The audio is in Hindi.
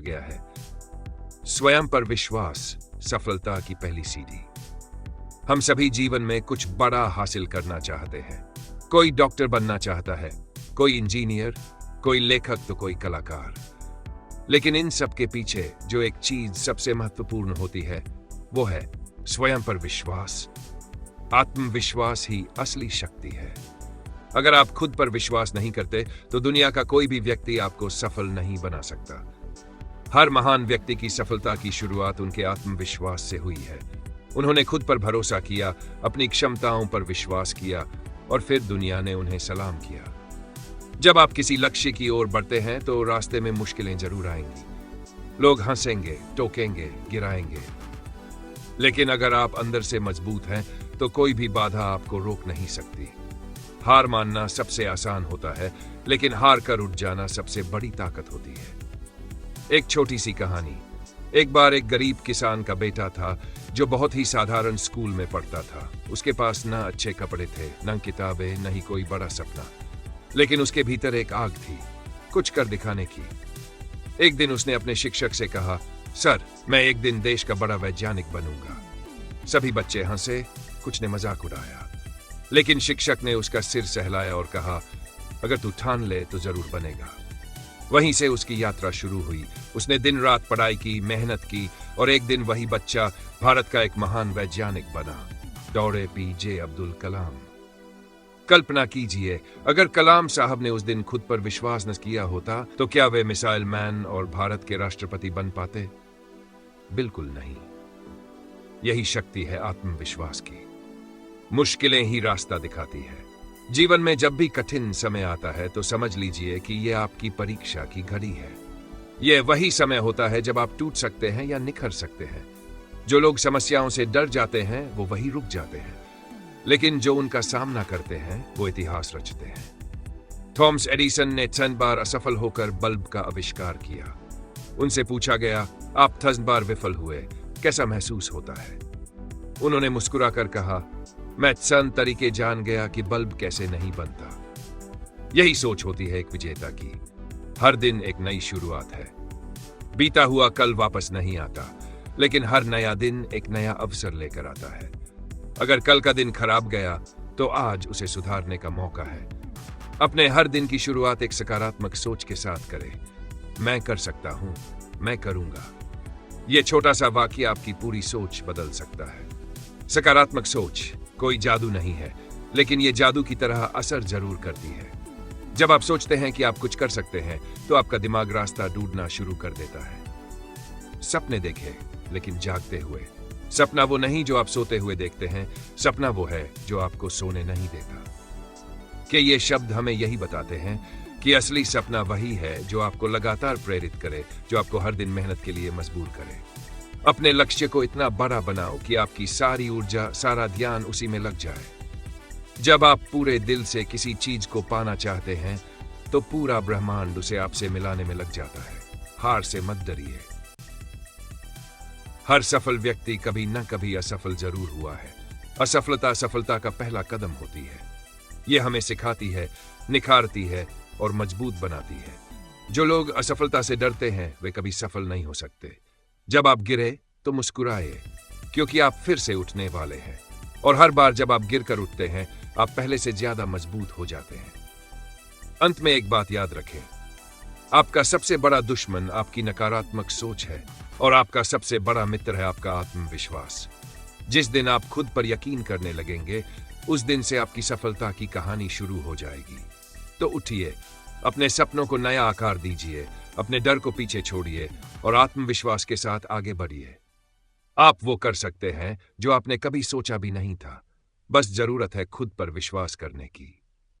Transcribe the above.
गया है। स्वयं पर विश्वास सफलता की पहली सीढ़ी। हम सभी जीवन में कुछ बड़ा हासिल करना चाहते हैं। कोई डॉक्टर बनना चाहता है, कोई इंजीनियर, कोई लेखक तो कोई कलाकार। लेकिन इन सब के पीछे जो एक चीज सबसे महत्वपूर्ण होती है वो है स्वयं पर विश्वास। आत्मविश्वास ही असली शक्ति है। अगर आप खुद पर विश्वास नहीं करते तो दुनिया का कोई भी व्यक्ति आपको सफल नहीं बना सकता। हर महान व्यक्ति की सफलता की शुरुआत उनके आत्मविश्वास से हुई है। उन्होंने खुद पर भरोसा किया, अपनी क्षमताओं पर विश्वास किया और फिर दुनिया ने उन्हें सलाम किया। जब आप किसी लक्ष्य की ओर बढ़ते हैं तो रास्ते में मुश्किलें जरूर आएंगी। लोग हंसेंगे, टोकेंगे, गिराएंगे। लेकिन अगर आप अंदर से मजबूत हैं तो कोई भी बाधा आपको रोक नहीं सकती। हार मानना सबसे आसान होता है, लेकिन हार कर उठ जाना सबसे बड़ी ताकत होती है। एक छोटी सी कहानी। एक बार एक गरीब किसान का बेटा था जो बहुत ही साधारण स्कूल में पढ़ता था। उसके पास न अच्छे कपड़े थे, न किताबें, न ही कोई बड़ा सपना। लेकिन उसके भीतर एक आग थी, कुछ कर दिखाने की। एक दिन उसने अपने शिक्षक से कहा, सर, मैं एक दिन देश का बड़ा वैज्ञानिक बनूंगा। सभी बच्चे हंसे, कुछ ने मजाक उड़ाया। लेकिन शिक्षक ने उसका सिर सहलाया और कहा, अगर तू ठान ले तो जरूर बनेगा। वहीं से उसकी यात्रा शुरू हुई। उसने दिन रात पढ़ाई की, मेहनत की और एक दिन वही बच्चा भारत का एक महान वैज्ञानिक बना, डॉक्टर APJ अब्दुल कलाम। कल्पना कीजिए, अगर कलाम साहब ने उस दिन खुद पर विश्वास न किया होता तो क्या वे मिसाइल मैन और भारत के राष्ट्रपति बन पाते? बिल्कुल नहीं। यही शक्ति है आत्मविश्वास की। मुश्किलें ही रास्ता दिखाती है। जीवन में जब भी कठिन समय आता है तो समझ लीजिए कि यह आपकी परीक्षा की घड़ी है। यह वही समय होता है जब आप टूट सकते हैं या निखर सकते हैं। जो लोग समस्याओं से डर जाते हैं वो वही रुक जाते हैं, लेकिन जो उनका सामना करते हैं वो इतिहास रचते हैं। थॉमस एडिसन ने 10 बार असफल होकर बल्ब का आविष्कार किया। उनसे पूछा गया, आप 10 बार विफल हुए, कैसा महसूस होता है? उन्होंने मुस्कुराकर कहा, मैं 10 तरीके जान गया कि बल्ब कैसे नहीं बनता। यही सोच होती है एक विजेता की। हर दिन एक नई शुरुआत है। बीता हुआ कल वापस नहीं आता, लेकिन हर नया दिन एक नया अवसर लेकर आता है। अगर कल का दिन खराब गया तो आज उसे सुधारने का मौका है। अपने हर दिन की शुरुआत एक सकारात्मक सोच के साथ करें। मैं कर सकता हूं, मैं करूंगा। यह छोटा सा वाक्य आपकी पूरी सोच बदल सकता है। सकारात्मक सोच कोई जादू नहीं है, लेकिन यह जादू की तरह असर जरूर करती है। जब आप सोचते हैं कि आप कुछ कर सकते हैं तो आपका दिमाग रास्ता ढूंढना शुरू कर देता है। सपने देखें, लेकिन जागते हुए। सपना वो नहीं जो आप सोते हुए देखते हैं, सपना वो है जो आपको सोने नहीं देता। कि ये शब्द हमें यही बताते हैं कि असली सपना वही है जो आपको लगातार प्रेरित करे, जो आपको हर दिन मेहनत के लिए मजबूर करे। अपने लक्ष्य को इतना बड़ा बनाओ कि आपकी सारी ऊर्जा, सारा ध्यान उसी में लग जाए। जब आप पूरे दिल से किसी चीज को पाना चाहते हैं तो पूरा ब्रह्मांड उसे आपसे मिलाने में लग जाता है। हार से मत डरिए। हर सफल व्यक्ति कभी न कभी असफल जरूर हुआ है। असफलता सफलता का पहला कदम होती है। यह हमें सिखाती है, निखारती है और मजबूत बनाती है। जो लोग असफलता से डरते हैं वे कभी सफल नहीं हो सकते। जब आप गिरे तो मुस्कुराए, क्योंकि आप फिर से उठने वाले हैं। और हर बार जब आप गिरकर उठते हैं आप पहले से ज्यादा मजबूत हो जाते हैं। अंत में एक बात याद रखें, आपका सबसे बड़ा दुश्मन आपकी नकारात्मक सोच है और आपका सबसे बड़ा मित्र है आपका आत्मविश्वास। जिस दिन आप खुद पर यकीन करने लगेंगे उस दिन से आपकी सफलता की कहानी शुरू हो जाएगी। तो उठिए, अपने सपनों को नया आकार दीजिए, अपने डर को पीछे छोड़िए और आत्मविश्वास के साथ आगे बढ़िए। आप वो कर सकते हैं जो आपने कभी सोचा भी नहीं था। बस जरूरत है खुद पर विश्वास करने की।